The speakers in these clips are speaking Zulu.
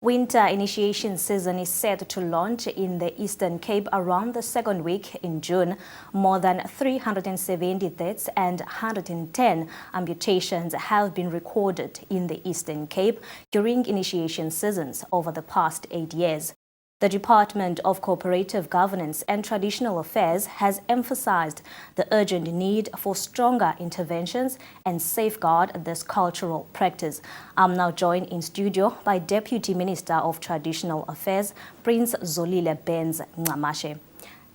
Winter initiation season is set to launch in the Eastern Cape around the second week in June. More than 370 deaths and 110 amputations have been recorded in the Eastern Cape during initiation seasons over the past 8 years. The Department of Cooperative Governance and Traditional Affairs has emphasized the urgent need for stronger interventions and safeguard this cultural practice. I'm now joined in studio by Deputy Minister of Traditional Affairs, Prince Zolile Benz Ncamashi.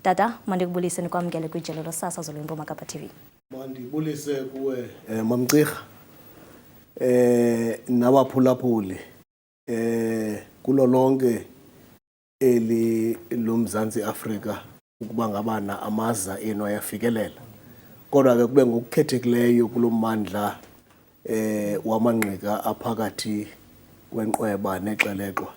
Tata, mandikubulise nikwamkele kwijelo losasazo lweMpuma Kapa TV. Mandibulise kuwe Mamgcirha nabaphulaphuli kulo lonke eli loMzantsi Afrika ukuba ngabana amaza eno ayafikelela kodwa ke kube ngokukhethekileyo kulommandla wamangqika aphakathi kwenqweba nexeleqwa.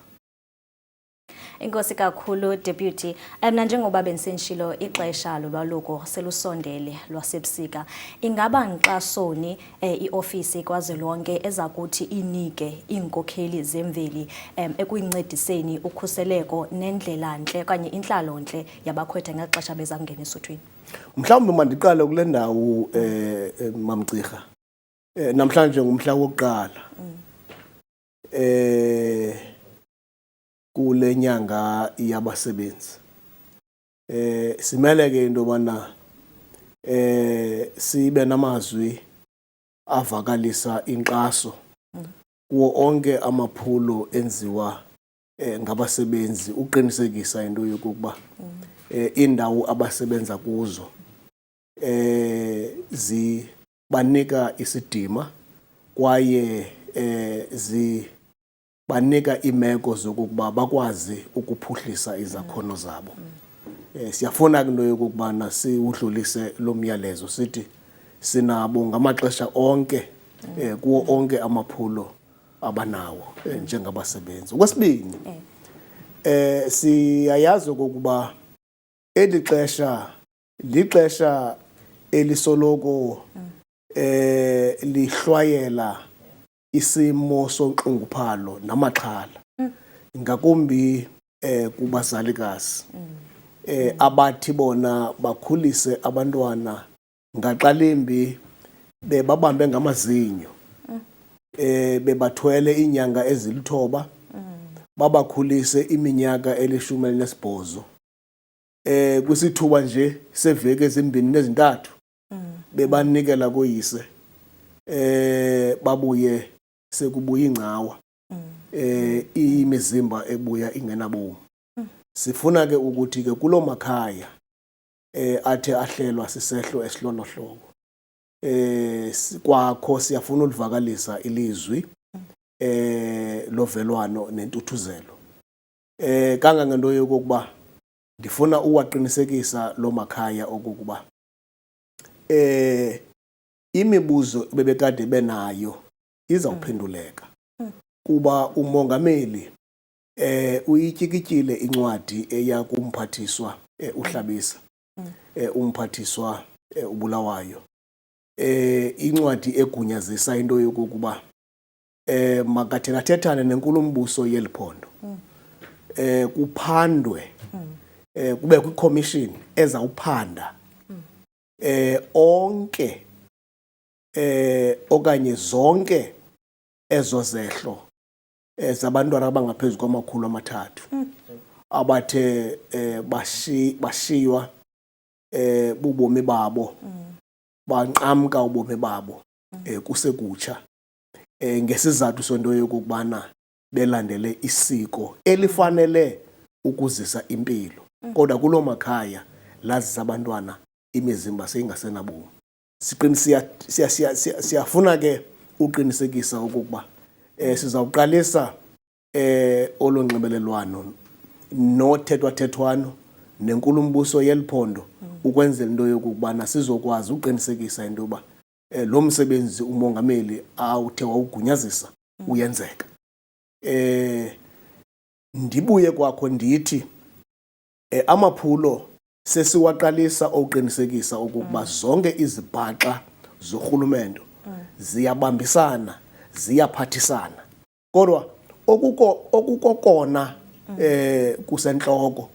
Inkosi kakhulu Deputy. Mna njengoba bensenshilo ixesha lolwaluko selusondele lwasebusika, ingaba nkxasoni iofisi kwazwelonke ezakuthi inike iinkokheli zemveli ekuyincediseni ukhuseleko nendlelantle okanye intlalontle yabakhwetha ngexesha beza kungena esuthwini? Mhlawumbe mandiqale kule ndawo Mamgcirha. Namhlanje ngumhla wokuqala. Kule nyanga yabasebenzi. Simele ke into bana sibe namazwi avakalisa inkxaso kuwo onke amaphulo enziwa ngabasebenzi uqinisekisa into yokuba indawo abasebenza kuzo zibanika isidima kwaye banika imeko zokuba bakwazi ukuphuhlisa izakhono zabo. Siyafuna into yokubana siwudlulise lo myalezo sithi sinabo ngamaxesha onke kuwo onke amaphulo abanawo njengabasebenzi. Okwesibini, siyayazi ukuba eli xesha lixesha elisoloko lihlwayela isimo sonxunguphalo namaxhala ngakumbi kubazalikazi abathi bona bakhulise abantwana ngaqalembi bebabambe ngamazinyo bebathwele inyanga ezilithoba babakhulise iminyaka eli-18 kwisithuba nje seveki ezimbini nezintathu bebanikela koyise babuye sekubuya ingcawa imizimba ebuya ingenabomi. Sifuna ke ukuthi ke kulo makhaya athe ahlelwa sisehlo esilolohloko kwakho siyafuna ulivakalisa ilizwi lovelwano nentuthuzelo kangangento yokuba ndifuna uwaqinisekisa lo makhaya okokuba imibuzo bebekade benayo izawuphenduleka kuba umongameli uyityikitile incwadi eya kumphathiswa uHlabisa umphathiswa uBulawayo incwadi egunyazisa into yokuba makathethane nenkulumbuso yeliphondo kuphandwe kube kwi-commission ezawuphanda onke okanye zonke ezo zehlo zabantwana abangaphezu kwama300 abathe bashiywa bubomi babo banqamka ubomi babo kusekutsha ngesizathu sonto yokubana belandele isiko elifanele ukuzisa impilo kodwa kulo makhaya lazisa abantwana imizimba seyingasenabomi. Siyafuna ke uqinisekisa ukuba sizawuqalisa olonxibelelwano nothethwathethwano nenkulumbuso yeliphondo ukwenzela into yokubana sizokwazi uqinisekisa into yoba lo msebenzi umongameli awuthe wawugunyazisa uyenzeka. Ndibuye kwakho ndithi amaphulo sesiwaqalisa oqinisekisa ukuba zonke izibhaxa zorhulumende ziyabambisana ziyaphathisana kodwa okukokona kusenhloko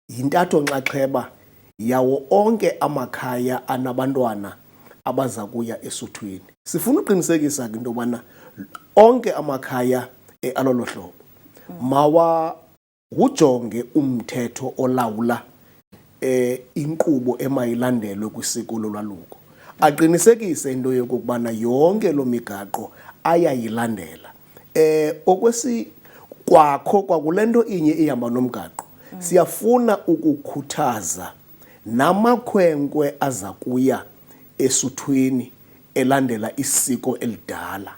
yintatho nxaxheba yawo onke amakhaya anabantwana abaza kuya esuthwini. Sifuna uqinisekisa ke into yobana onke amakhaya alolo hlobo ujonge umthetho olawula inkqubo emayilandelwe kwisiko lolwaluko, aqinisekise into yokubana yonke lo migaqo ayayilandela. Kwakule nto inye ihamba nomgaqo, siyafuna ukukhuthaza namakhwenkwe aza kuya esuthwini elandela isiko elidala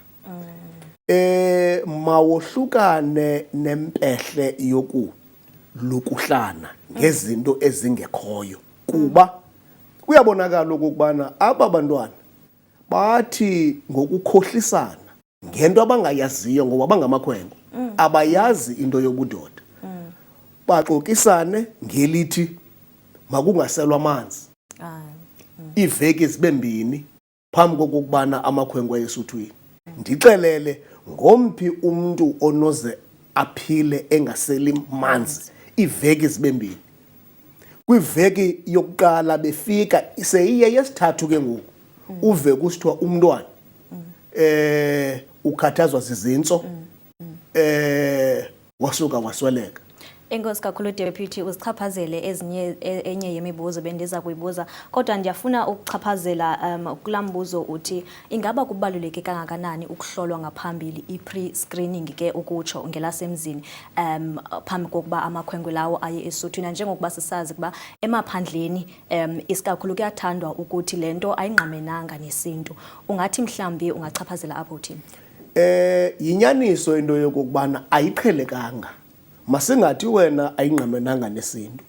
mawohlukane nempehle yokulukuhlana ngezinto ezingekhoyo, kuba kuyabonakala ukubana aba bantwana bathi ngokukhohlisana ngento abangayaziyo ngoba bangamakhwenkwe, abayazi into yobudoda, baxokisane ngelithi makungaselwa amanzi iveki zibe mbini phambi kokubana amakhwenkwe esuthwini. Ndixelele ngomphi umuntu onoze aphile engaseli manzi iveki zibe mbini. Kwiveki yokuqala befika seyiye yesithathu ke ngoku uve kusithiwa umntwana ukhathazwa zizintso wasuka wasweleka. Enkosi kakhulu Deputy, uzichaphazele enye yemibuzo bendiza kuyibuza, kodwa ndiyafuna ukuchaphazela kulaa mbuzo uthi ingaba kubaluleke kangakanani ukuhlolwa ngaphambili i-pre-screening ke ukutsho ngelasemzini phambi kokuba amakhwenkwe lawo aye esuthwini, njengokuba sisazi ukuba emaphandleni isikakhulu kuyathandwa ukuthi le nto ayingqamenanga nesintu. Ungathi mhlawumbi ungachaphazela apho uthini? Yinyaniso into yokubana ayiqhelekanga. Masingathi wena ayingqamenanga nesintu,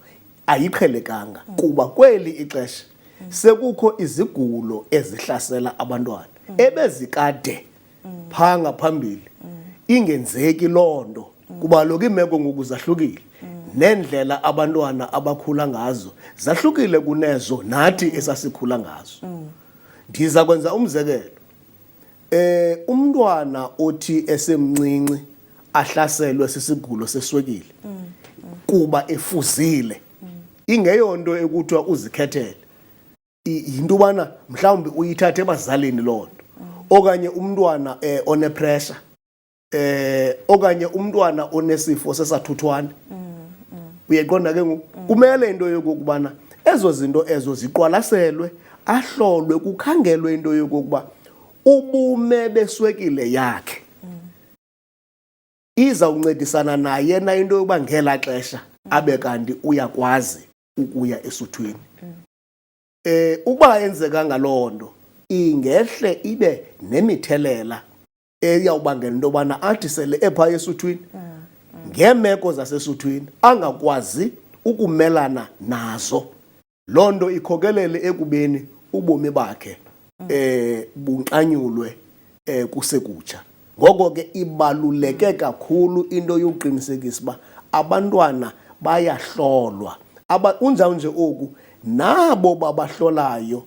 ayiqhelekanga kuba kweli ixesha sekukho izigulo ezihlasela abantwana ebezikade phanga phambili ingenzeki lonto kuba lokho imeko ngoku zahlukile nendlela abantwana abakhula ngazo zahlukile kunezo nathi esasikhula ngazo. Ndiza kwenza umzekelo, umntwana othi esemncinci ahlaselwe sisigulo seswekile kuba efuzile ingeyonto ekuthiwa uzikhethele, yinto ubana mhlawumbi uyithathe ebazalini lonto, okanye umntwana onepressure, okanye umntwana onesifo sesathuthwane. Uyayiqonda ke ngoku kumele into yokubana ezo zinto ezo ziqwalaselwe, ahlolwe, kukhangelwe into yokuba ubume beswekile yakhe izawuncedisana naye na into yokuba ngela xesha abe kanti uyakwazi ukuya esuthwini. Uba enzeka loo nto ingehle ibe nemithelela eyawubangela into yobana athi sele epha esuthwini ngeemeko zasesuthwini angakwazi ukumelana nazo. Loo nto ikhokelele ekubeni ubomi bakhe bunqanyulwe kusekutsha. Ngoko ke ibaluleke kakhulu into yokuqinisekisa uba abantwana bayahlolwa. Unjawunje oku nabo babahlolayo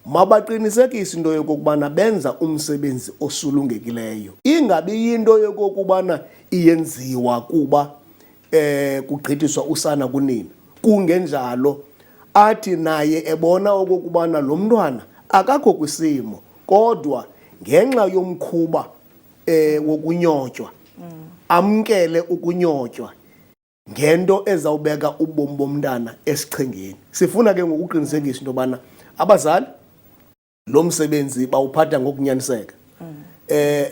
mabaqinisekise into yokokubana benza umsebenzi osulungekileyo, ingabi yinto yokokubana iyenziwa kuba kugqithiswa usana kunina. Kungenjalo athi naye ebona okokubana lo mntwana akakho kwisimo kodwa ngenxa yomkhuba wokunyotywa amkele ukunyotywa ngento ezawubeka ubomi bomntana esichengeni. Sifuna ke ngokuqinisekisa into yobana abazali lo msebenzi bawuphatha ngokunyaniseka,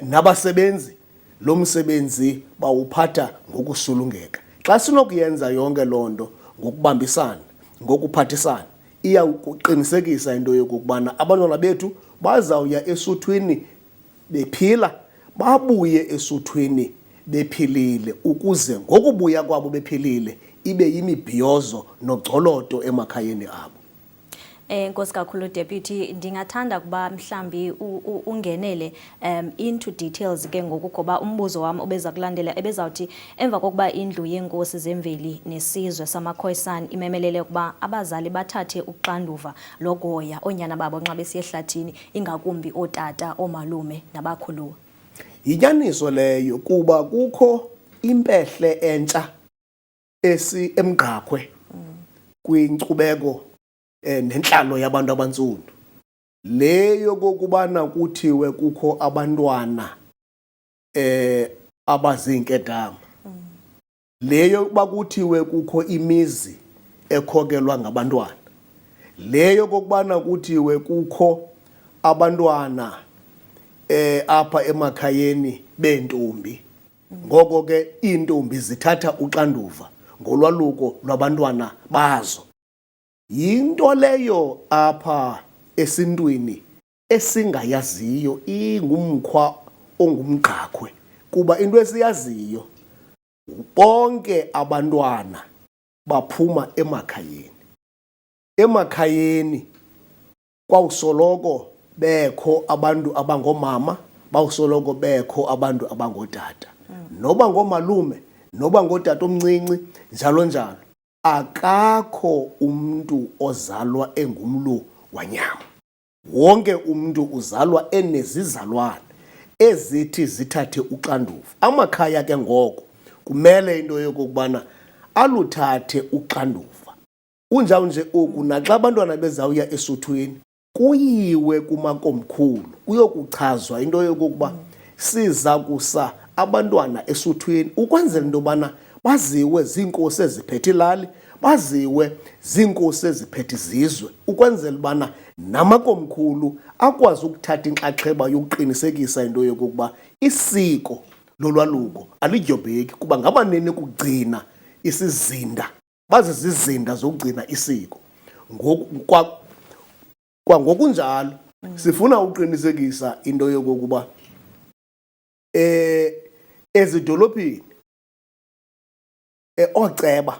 nabasebenzi lo msebenzi bawuphatha ngokusulungeka. Xa sinokuyenza yonke loo nto ngokubambisana, ngokuphathisana, iyawuqinisekisa into yokubana abantwana bethu bazawuya esuthwini bephila, babuye esuthwini bephilile, ukuze ngokubuya kwabo bephilile ibe yimibhiyozo nogcolodo emakhayeni abo. Nkosi kakhulu Deputy, ndingathanda kuba mhlambi ungenele into details ke ngoku ngoba umbuzo wami obeza kulandela ebezawuthi emva kokuba indlu yenkosi zemveli nesizwe samaKhoisan imemelele ukuba abazali bathathe uxanduva logoya onyana babo nxa besiya ehlathini, ingakumbi ootata, oomalume nabakhuluwa. Yinyaniso leyo kuba kukho impehle entsha emgqakhwe kwinkcubeko nentlalo yabantu abantsundu. Leyo kokubana kuthiwe kukho abantwana abaziinkedama. Leyo kuba kuthiwe kukho imizi ekhokelwa ngabantwana. Leyo kokubana kuthiwe kukho abantwana apha emakhayeni beentombi. Ngoko ke iintombi zithatha uxanduva ngolwaluko lwabantwana bazo. Yinto leyo apha esintwini esingayaziyo, ingumkhwa ongumgqakhwe, kuba into esiyaziyo bonke abantwana baphuma emakhayeni. Emakhayeni kwawusoloko bekho abantu abangoomama, bawusoloko bekho abantu abangootata. Noba ngoomalume, noba ngootata omncinci, njalo njalo. Akakho umntu ozalwa engumlungu wanyama. Wonke umntu uzalwa enezizalwane ezithi zithathe uxanduva. Amakhaya ke ngoko kumele into yokokubana aluthathe uxanduva. Unjawunje oku naxa abantwana bezawuya esuthwini, kuyiwe kumakomkhulu kuyokuchazwa into yokokuba siza kusa abantwana esuthwini ukwenzela into yobana baziwe ziinkosi eziphethe ilali, baziwe ziinkosi eziphethe izizwe, ukwenzela ubana namakomkhulu akwazi ukuthatha inxaxheba yokuqinisekisa into yokokuba isiko lolwaluko alidyobheki, kuba ngabanini kugcina isizinda, bazizizinda zokugcina isiko. Kwangokunjalo sifuna uqinisekisa into yokokuba ezidolophini ooceba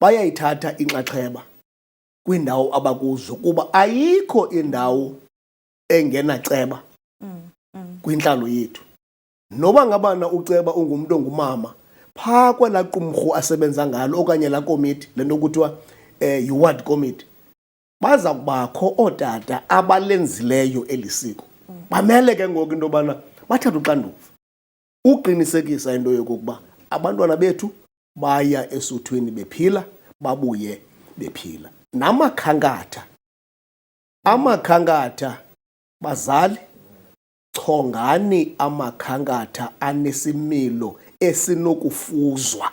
bayayithatha inxaxheba kwiindawo abakuzo, kuba ayikho indawo engenaceba kwintlalo yethu. Noba ngabana uceba ungumntu ongumama, phaa kwelaa qumrhu asebenza ngalo okanye laa komiti, le nto kuthiwa yi-ward committee, baza kubakho ootata abalenzileyo eli siko. Bamele ke ngoku into yobana bathathe uxanduva uqinisekisa into yokokuba abantwana bethu baya esuthwini bephila, babuye bephila. Amakhankatha, bazali, chongani amakhankatha anesimilo esinokufuzwa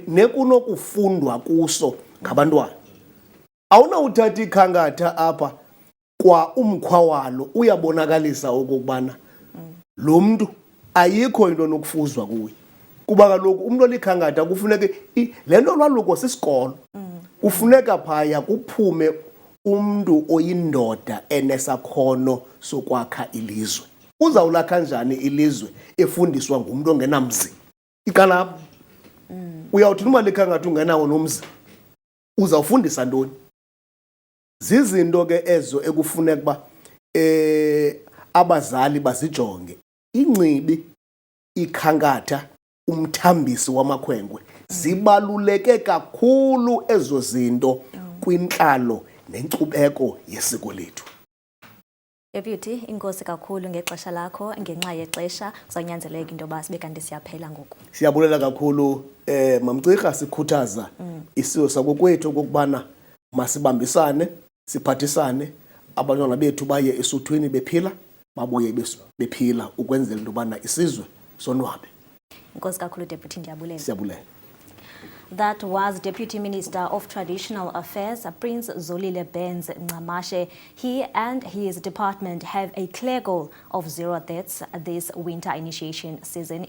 nekunokufundwa kuso ngabantwana. Awunawuthatha ikhankatha apha kwa umkhwa walo uyabonakalisa okokubana lo mntu ayikho into nokufuzwa kuye, kuba kaloku umntu olikhankatha kufuneka le nto lwaluko sisikolo. Kufuneka phaya kuphume umntu oyindoda enesakhono sokwakha ilizwe. Uzawulakha njani ilizwe efundiswa ngumntu ongenamzi? Iqala apho. Uyawuthi noma likhankatha ungenawo nomzi, uzawufundisa ntoni? Zizinto ke ezo ekufuneka uba abazali bazijonge. Ingcibi, ikhankatha, umthambisi wamakhwenkwe, zibaluleke kakhulu ezo zinto kwintlalo nenkcubeko yesiko lethu. Deputy, inkosi kakhulu ngexesha lakho. Ngenxa yexesha kuzawunyanzeleka into yoba sibe kanti siyaphela ngoku. Siyabulela kakhulu Mamcirha, sikhuthaza isizwe sakokwethu okokubana masibambisane, siphathisane, abantwana bethu baye esuthwini bephila, babuye bephila, ukwenzela into yobana isizwe sonwabe. Inkosi kakhulu Deputy, ndiyabulela. Siyabulela. That was Deputy Minister of Traditional Affairs, Prince Zolile Benz Nxamashe. He and his department have a clear goal of 0 deaths this winter initiation season.